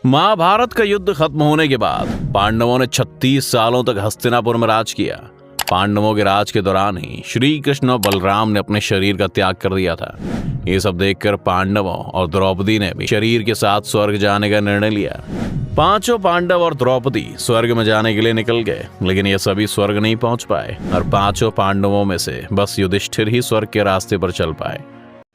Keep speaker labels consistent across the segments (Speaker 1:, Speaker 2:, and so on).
Speaker 1: महाभारत का युद्ध खत्म होने के बाद पांडवों ने 36 सालों तक हस्तिनापुर में राज किया। पांडवों के राज के दौरान ही श्री कृष्ण और बलराम ने अपने शरीर का त्याग कर दिया था। ये सब देखकर पांडवों और द्रौपदी ने भी शरीर के साथ स्वर्ग जाने का निर्णय लिया। पांचों पांडव और द्रौपदी स्वर्ग में जाने के लिए निकल गए, लेकिन ये सभी स्वर्ग नहीं पहुंच पाए और पांचों पांडवों में से बस युधिष्ठिर ही स्वर्ग के रास्ते पर चल पाए।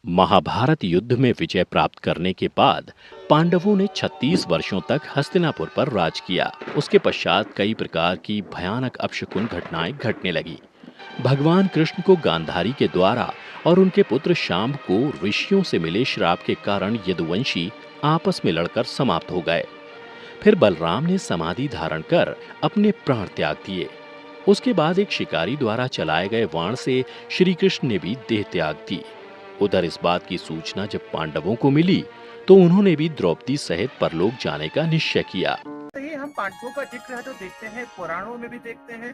Speaker 2: महाभारत युद्ध में विजय प्राप्त करने के बाद पांडवों ने 36 वर्षों तक हस्तिनापुर पर राज किया। उसके पश्चात कई प्रकार की भयानक अपशकुन घटनाएं घटने लगी। भगवान कृष्ण को गांधारी के द्वारा और उनके पुत्र शांब को ऋषियों से मिले श्राप के कारण यदुवंशी आपस में लड़कर समाप्त हो गए। फिर बलराम ने समाधि धारण कर अपने प्राण त्याग दिए। उसके बाद एक शिकारी द्वारा चलाए गए बाण से श्री कृष्ण ने भी देह त्याग दी। उधर इस बात की सूचना जब पांडवों को मिली तो उन्होंने भी द्रौपदी सहित परलोक जाने का निश्चय किया।
Speaker 3: ये हम पांडवों का जिक्र है जो देखते हैं, पुराणों में भी देखते हैं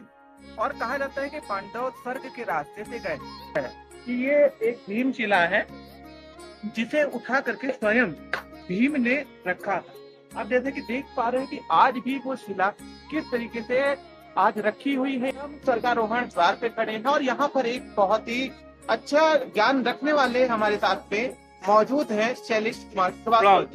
Speaker 3: और कहा जाता है कि पांडव स्वर्ग के रास्ते से गए। कि ये एक भीमशिला है जिसे उठा करके स्वयं भीम ने रखा था। आप जैसे कि देख पा रहे हैं कि आज भी वो शिला किस तरीके से आज रखी हुई है। हम स्वर्गारोहण द्वार पे खड़े हैं और यहाँ पर एक बहुत ही अच्छा ज्ञान रखने वाले हमारे साथ में मौजूद हैं शैलेश कुमार,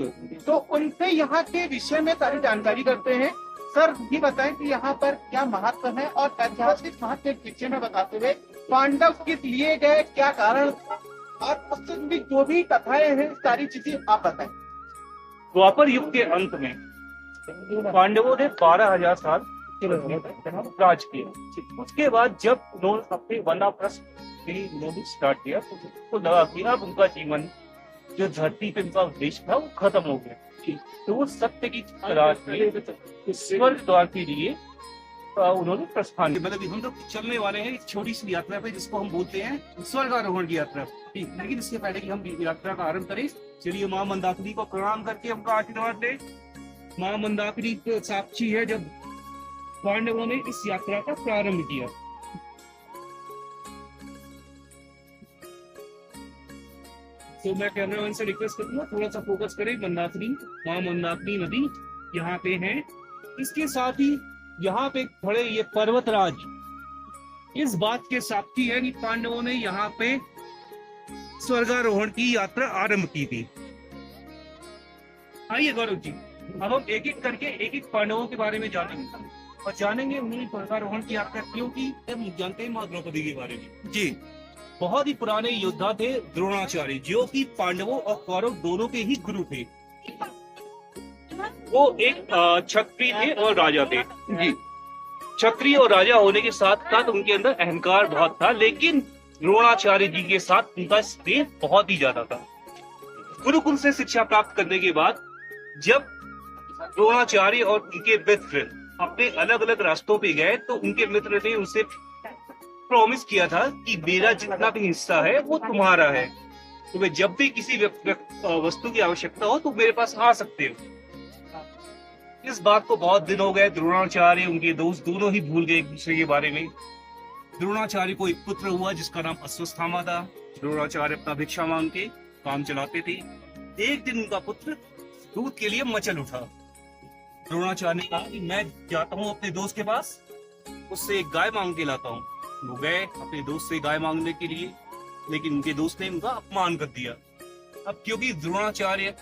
Speaker 3: तो उनसे यहाँ के विषय में सारी जानकारी करते हैं। सर ये बताएं कि यहाँ पर क्या महत्व है और ऐतिहासिक महत्व के विषय में बताते हुए पांडव किस लिए गए, क्या कारण और उससे जुड़ी जो भी कथाएं हैं सारी चीजें आप बताएं।
Speaker 4: द्वापर युग के अंत में पांडवों ने 12,000 साल राज किया। उसके बाद जब उन्होंने अपने वनाप्रस्थ स्टार्ट किया तो लगा कि अब उनका जीवन जो धरती पे उनका उद्देश्य था वो खत्म हो गया। तो वो सत्य की तलाश में स्वर्ग द्वार के लिए उन्होंने प्रस्थान किया। मतलब हम लोग चलने वाले हैं एक छोटी सी यात्रा पे जिसको हम बोलते हैं स्वर्गारोहण की यात्रा। लेकिन इससे पहले कि हम यात्रा का आरंभ करें, चलिए माँ मंदाकिनी को प्रणाम करके हमका आशीर्वाद दे। माँ मंदाकिनी साक्षी है जब पांडवों ने इस यात्रा का प्रारंभ किया। तो मैं कैमरामैन से रिक्वेस्ट करूंगा थोड़ा सा फोकस करें। मंदाकिनी, माँ मंदाकिनी नदी यहाँ पे है। इसके साथ ही यहाँ पे खड़े ये पर्वतराज इस बात के साक्षी है कि पांडवों ने यहाँ पे स्वर्गारोहण की यात्रा आरंभ की थी। आइए गौरव जी, अब हम एक एक करके एक एक पांडवों के बारे में जानेंगे और जानेंगे उन्होंने स्वर्गारोहण की यात्रा क्यों की। हम जानते हैं माँ द्रौपदी के बारे में। जी, बहुत ही पुराने योद्धा थे द्रोणाचार्य, जो कि पांडवों और कौरव दोनों के ही गुरु थे। वो एक क्षत्रिय थे और राजा थे। जी, क्षत्रिय और राजा होने के साथ साथ उनके अंदर अहंकार बहुत था, लेकिन द्रोणाचार्य जी के साथ उनका स्नेह बहुत ही ज्यादा था। गुरुकुल से शिक्षा प्राप्त करने के बाद जब द्रोणाचार्य और उनके मित्र अपने अलग अलग रास्तों पे गए तो उनके मित्र ने उनसे प्रॉमिस किया था कि मेरा जितना भी हिस्सा है वो तुम्हारा है। तुम्हें जब भी किसी वस्तु की आवश्यकता हो तो मेरे पास आ सकते हो। इस बात को बहुत दिन हो गए। द्रोणाचार्य, उनके दोस्त दोनों ही भूल गए एक दूसरे के बारे में। द्रोणाचार्य को एक पुत्र हुआ जिसका नाम अश्वत्थामा था। द्रोणाचार्य अपना भिक्षा मांग के काम चलाते थे। एक दिन उनका पुत्र दूध के लिए मचल उठा। द्रोणाचार्य ने कहा कि मैं जाता हूँ अपने दोस्त के पास, उससे एक गाय मांग के लाता हूँ। वो गए अपने दोस्त से गाय मांगने के लिए, लेकिन उनके दोस्त ने उनका अपमान कर दिया। अब क्योंकि द्रोणाचार्य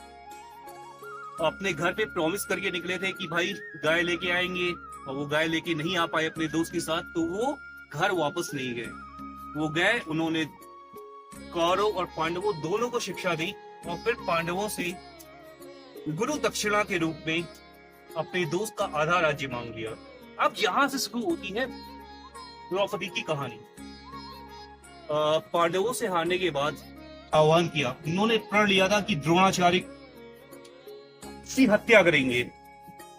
Speaker 4: अपने घर पे प्रॉमिस करके निकले थे कि भाई गाय लेके आएंगे, और वो गाय लेके नहीं आ पाए अपने दोस्त के साथ, तो वो घर वापस नहीं गए। वो गए, उन्होंने कौरव और पांडवों दोनों को शिक्षा दी और फिर पांडवों से गुरु दक्षिणा के रूप में अपने दोस्त का आधा राज्य मांग लिया। अब यहाँ से शुरू होती है द्रौपदी की कहानी। पांडवों से हारने के बाद आह्वान किया, उन्होंने प्रण लिया था कि द्रोणाचार्य की हत्या करेंगे।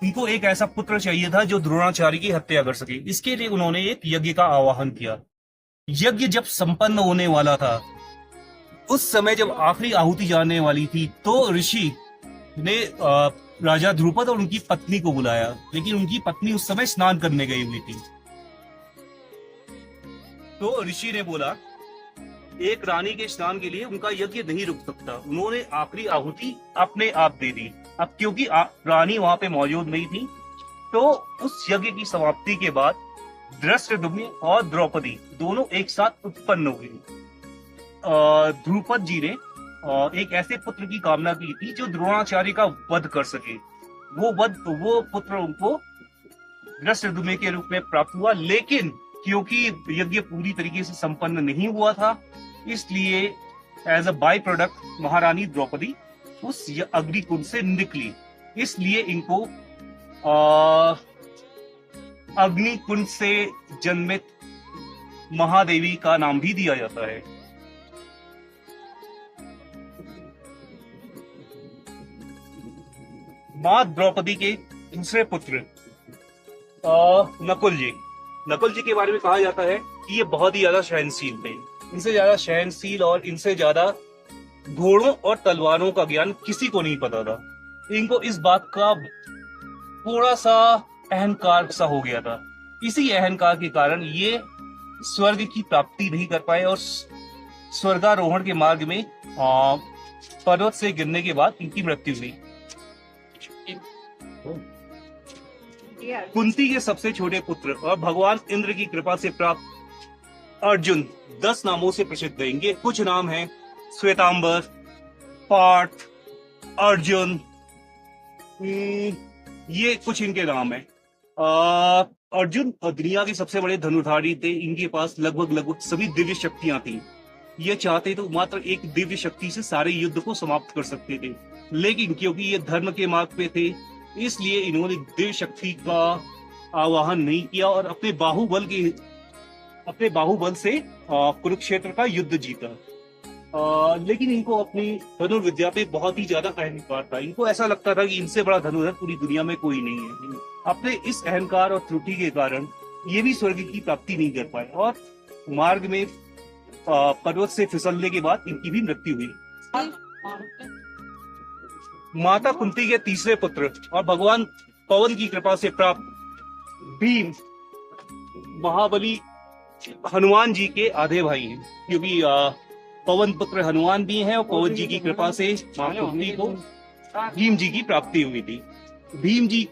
Speaker 4: उनको एक ऐसा पुत्र चाहिए था जो द्रोणाचार्य की हत्या कर सके। इसके लिए उन्होंने एक यज्ञ का आह्वान किया। यज्ञ जब संपन्न होने वाला था, उस समय जब आखिरी आहुति जाने वाली थी, तो ऋषि ने राजा ध्रुपद और उनकी पत्नी को बुलाया, लेकिन उनकी पत्नी उस समय स्नान करने गई हुई थी। तो ऋषि ने बोला एक रानी के स्नान के लिए उनका यज्ञ नहीं रुक सकता। उन्होंने आखिरी आहुति अपने आप दे दी। अब क्योंकि रानी वहां पे मौजूद नहीं थी, तो उस यज्ञ की समाप्ति के बाद धृष्टद्युम्न और द्रौपदी दोनों एक साथ उत्पन्न हुए। ध्रुपद जी ने एक ऐसे पुत्र की कामना की थी जो द्रोणाचार्य का वध कर सके। वो पुत्र उनको धृष्टद्युम्न के रूप में प्राप्त हुआ, लेकिन क्योंकि यज्ञ पूरी तरीके से संपन्न नहीं हुआ था, इसलिए एज अ बाय प्रोडक्ट महारानी द्रौपदी उस अग्निकुंड से निकली। इसलिए इनको अग्निकुंड से जन्मित महादेवी का नाम भी दिया जाता है। मां द्रौपदी के दूसरे पुत्र नकुल जी के बारे में कहा जाता है कि ये बहुत ही ज्यादा सहनशील थे। इनसे ज्यादा सहनशील और इनसे ज्यादा घोड़ों और तलवारों का ज्ञान किसी को नहीं पता था। इनको इस बात का थोड़ा सा अहंकार सा हो गया था। इसी अहंकार के कारण ये स्वर्ग की प्राप्ति नहीं कर पाए और स्वर्गारोहण के मार्ग में पर्वत से गिरने के बाद इनकी मृत्यु हुई। कुंती के सबसे छोटे पुत्र और भगवान इंद्र की कृपा से प्राप्त अर्जुन 10 नामों से प्रसिद्ध है। इनके कुछ नाम हैं श्वेतांबर, पार्थ, अर्जुन, ये कुछ इनके नाम हैं। अर्जुन दुनिया के सबसे बड़े धनुर्धारी थे। इनके पास लगभग सभी दिव्य शक्तियां थी। ये चाहते तो मात्र एक दिव्य शक्ति से सारे युद्ध को समाप्त कर सकते थे, लेकिन क्योंकि ये धर्म के मार्ग पे थे, इसलिए इन्होंने दिव्य शक्ति का आवाहन नहीं किया और अपने बाहुबल से कुरुक्षेत्र का युद्ध जीता। लेकिन इनको अपनी धनुर्विद्या पे बहुत ही ज्यादा अहंकार था। इनको ऐसा लगता था कि इनसे बड़ा धनुर्धर पूरी दुनिया में कोई नहीं है। अपने इस अहंकार और त्रुटि के कारण ये भी स्वर्ग की प्राप्ति नहीं कर पाए और मार्ग में पर्वत से फिसलने के बाद इनकी भी मृत्यु हुई। माता कुंती के तीसरे पुत्र और भगवान पवन की कृपा से प्राप्त भीम महाबली हनुमान जी के आधे भाई हैं, क्योंकि पवन पुत्र हनुमान भी हैं और पवन जी की कृपा से मां कुंती को भीम जी की प्राप्ति हुई थी। भीम जी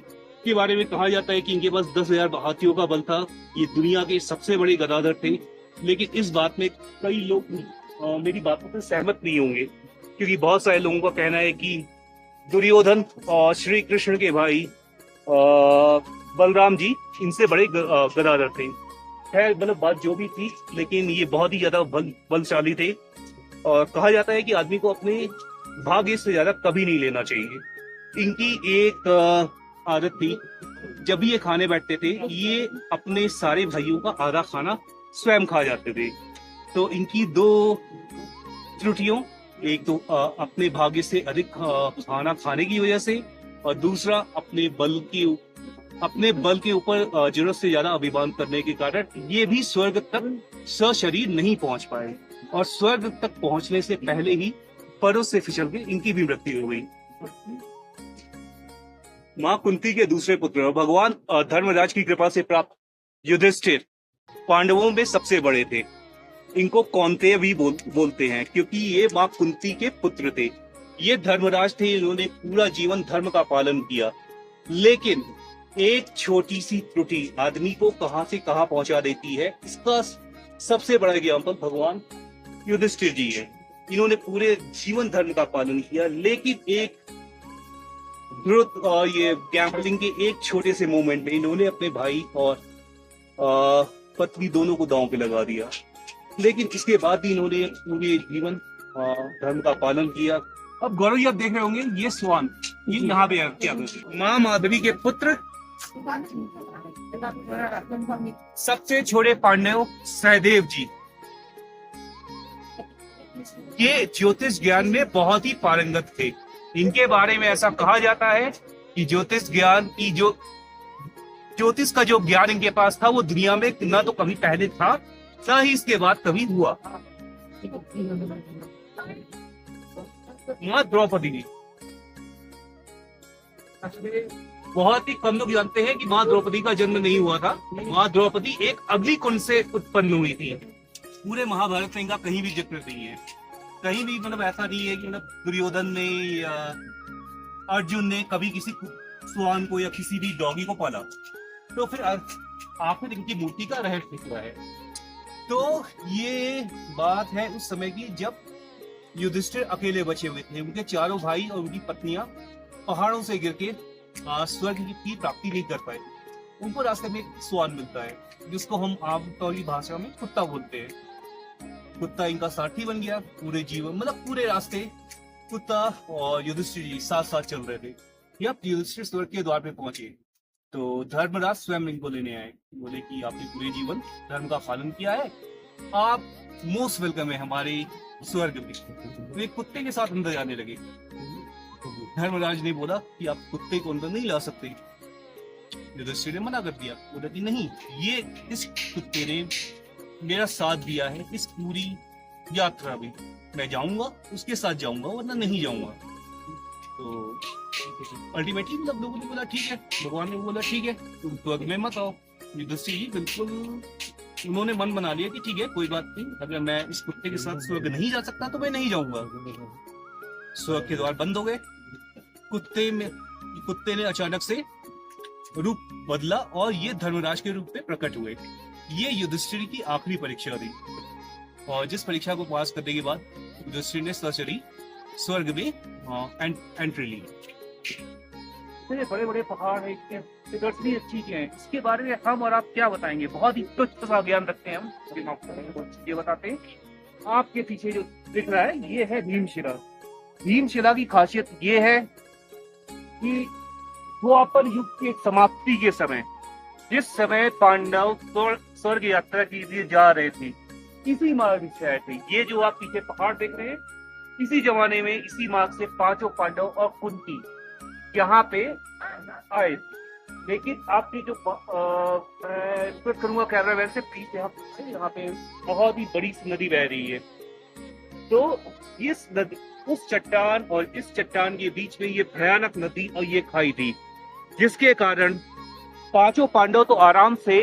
Speaker 4: के बारे में कहा जाता है कि इनके पास 10,000 हाथियों का बल था। ये दुनिया के सबसे बड़े गदाधर थे, लेकिन इस बात में कई लोग मेरी बातों से सहमत नहीं होंगे, क्योंकि बहुत सारे लोगों का कहना है कि दुर्योधन और श्री कृष्ण के भाई बलराम जी इनसे बड़े गदाधर थे। खैर मतलब बात जो भी थी, लेकिन ये बहुत ही ज्यादा बलशाली थे और कहा जाता है कि आदमी को अपने भाग्य से ज्यादा कभी नहीं लेना चाहिए। इनकी एक आदत थी, जब भी ये खाने बैठते थे, ये अपने सारे भाइयों का आधा खाना स्वयं खा जाते थे। तो इनकी दो त्रुटियों, एक तो अपने भाग्य से अधिक खाना खाने की वजह से, और दूसरा अपने बल के ऊपर जरूरत से ज्यादा अभिमान करने के कारण ये भी स्वर्ग तक सशरीर नहीं पहुंच पाए और स्वर्ग तक पहुंचने से पहले ही पर्वत से फिसल के इनकी भी मृत्यु हो गई। मां कुंती के दूसरे पुत्र और भगवान धर्मराज की कृपा से प्राप्त युधिष्ठिर पांडवों में सबसे बड़े थे। इनको कौन्तेय भी बोलते हैं, क्योंकि ये मां कुंती के पुत्र थे। ये धर्मराज थे, इन्होंने पूरा जीवन धर्म का पालन किया, लेकिन एक छोटी सी त्रुटि आदमी को कहां से कहां पहुंचा देती है, इसका सबसे बड़ा एग्जाम्पल भगवान युधिष्ठिर जी है। इन्होंने पूरे जीवन धर्म का पालन किया, लेकिन एक ये गैम्बलिंग के एक छोटे से मोमेंट में इन्होंने अपने भाई और पत्नी दोनों को दांव पे लगा दिया। लेकिन इसके बाद भी इन्होंने पूरे जीवन धर्म का पालन किया। अब गौरव जी आप देख रहे होंगे, ये स्वान ये यहाँ पे क्या मां माधवी के पुत्र सबसे छोटे पांडव सहदेव जी, ये ज्योतिष ज्ञान में बहुत ही पारंगत थे। इनके बारे में ऐसा कहा जाता है कि ज्योतिष का जो ज्ञान इनके पास था वो दुनिया में ना तो कभी पहले था, ना ही इसके बाद कभी हुआ। मां द्रौपदी, बहुत ही कम लोग जानते हैं कि मां द्रौपदी का जन्म नहीं हुआ था। मां द्रौपदी एक अग्निकुंड से उत्पन्न हुई थी। पूरे महाभारत में इनका कहीं भी जिक्र नहीं है, कहीं भी मतलब ऐसा नहीं है कि मतलब दुर्योधन ने या अर्जुन ने कभी किसी स्वान को या किसी भी डॉगी को पाला, तो फिर आखिर इनकी मूर्ति का रहस्य क्या है। तो ये बात है उस समय की जब युधिष्ठिर अकेले बचे हुए थे। उनके चारों भाई और उनकी पत्नियां पहाड़ों से गिर के स्वर्ग की प्राप्ति नहीं कर पाए। उनको रास्ते में एक स्वान मिलता है, जिसको हम आमतौर की भाषा में कुत्ता बोलते हैं। कुत्ता इनका साथी बन गया पूरे जीवन, मतलब पूरे रास्ते कुत्ता और युधिष्ठिर जी साथ साथ चल रहे थे। जब युधिष्ठिर स्वर्ग के द्वार पे पहुंचे तो धर्मराज स्वयं इनको लेने आए। बोले कि आपने पूरे जीवन धर्म का पालन किया है, आप मोस्ट वेलकम है हमारे स्वर्ग में। तो एक कुत्ते के साथ अंदर जाने लगे। धर्मराज ने बोला कि आप कुत्ते को अंदर नहीं ला सकते। युधिष्ठिर ने मना कर दिया, बोला कि नहीं, ये इस कुत्ते ने मेरा साथ दिया है इस पूरी यात्रा में, मैं जाऊंगा उसके साथ जाऊंगा वरना नहीं जाऊंगा। तो अल्टीमेटली मतलब लोगों ने बोला ठीक है, भगवान ने बोला ठीक है तुम स्वर्ग में मत आओ। युधिष्ठिर जी बिल्कुल उन्होंने मन बना लिया कि ठीक है कोई बात नहीं, अगर मैं इस कुत्ते के साथ स्वर्ग नहीं जा सकता तो मैं नहीं जाऊंगा। स्वर्ग के द्वार बंद हो गए। कुत्ते ने अचानक से रूप बदला और ये धर्मराज के रूप में प्रकट हुए। ये युधिष्ठिर की आखिरी परीक्षा थी और जिस परीक्षा को पास करने के बाद युधिष्ठिर ने सचरी स्वर्ग में एंट्री ली।
Speaker 3: इतने बड़े बड़े पहाड़ है, इतने दर्शनीय चीजें हैं, इसके बारे में हम और आप क्या बताएंगे? बहुत ही तुच्छ सा ज्ञान रखते हैं हम, लेकिन आपको ये बताते हैं। आपके पीछे जो दिख रहा है ये है भीमशिला। भीमशिला की खासियत ये है कि द्वापर युग की समाप्ति के समय, जिस समय पांडव स्वर्ग यात्रा के लिए जा रहे थे, इसी मार्ग से आए थे। ये जो आप पीछे पहाड़ देख रहे हैं, इसी जमाने में इसी मार्ग से पांचों पांडव और कुंती यहाँ पे आए। लेकिन आपकी जो एक्सपेक्ट करूंगा कैमरामैन से पीछे यहाँ पे बहुत ही बड़ी नदी बह रही है। तो इस नदी, उस चट्टान और इस चट्टान के बीच में ये भयानक नदी और ये खाई थी, जिसके कारण पांचों पांडव तो आराम से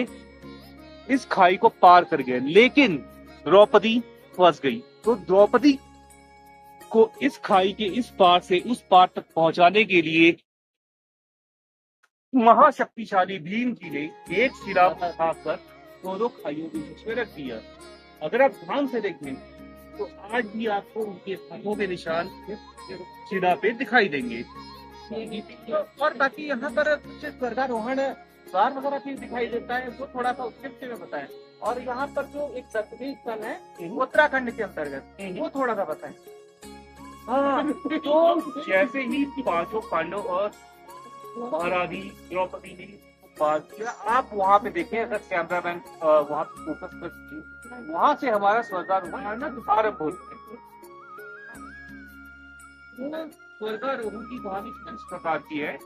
Speaker 3: इस खाई को पार कर गए, लेकिन द्रौपदी फंस गई। तो द्रौपदी को इस खाई के इस पार से उस पार तक पहुंचाने के लिए महाशक्तिशाली भीम जी ने एक शिला उठाकर दोनों खाइयों के बीच में रख दिया। अगर आप ध्यान से देखें तो आज भी आपको उनके हाथों के निशान शिला पे दिखाई देंगे। और बाकी यहाँ पर कुछ स्वर्गारोहण द्वार वगैरह भी दिखाई देता है, वो थोड़ा सा उत्कृष्ट में बताएं। और यहाँ पर जो एक दर्शनीय स्थल है उत्तराखंड के अंतर्गत, वो थोड़ा सा बताएं। हाँ, तो जैसे ही पांचों पांडव और महारानी द्रौपदी ने बात किया, आप वहाँ पे देखें, अगर कैमरामैन वहाँ पे फोकस कर, वहाँ से हमारा स्वर्गारोहण आरंभ होता है। स्वर्गारोहण की कहानी इस प्रकार की है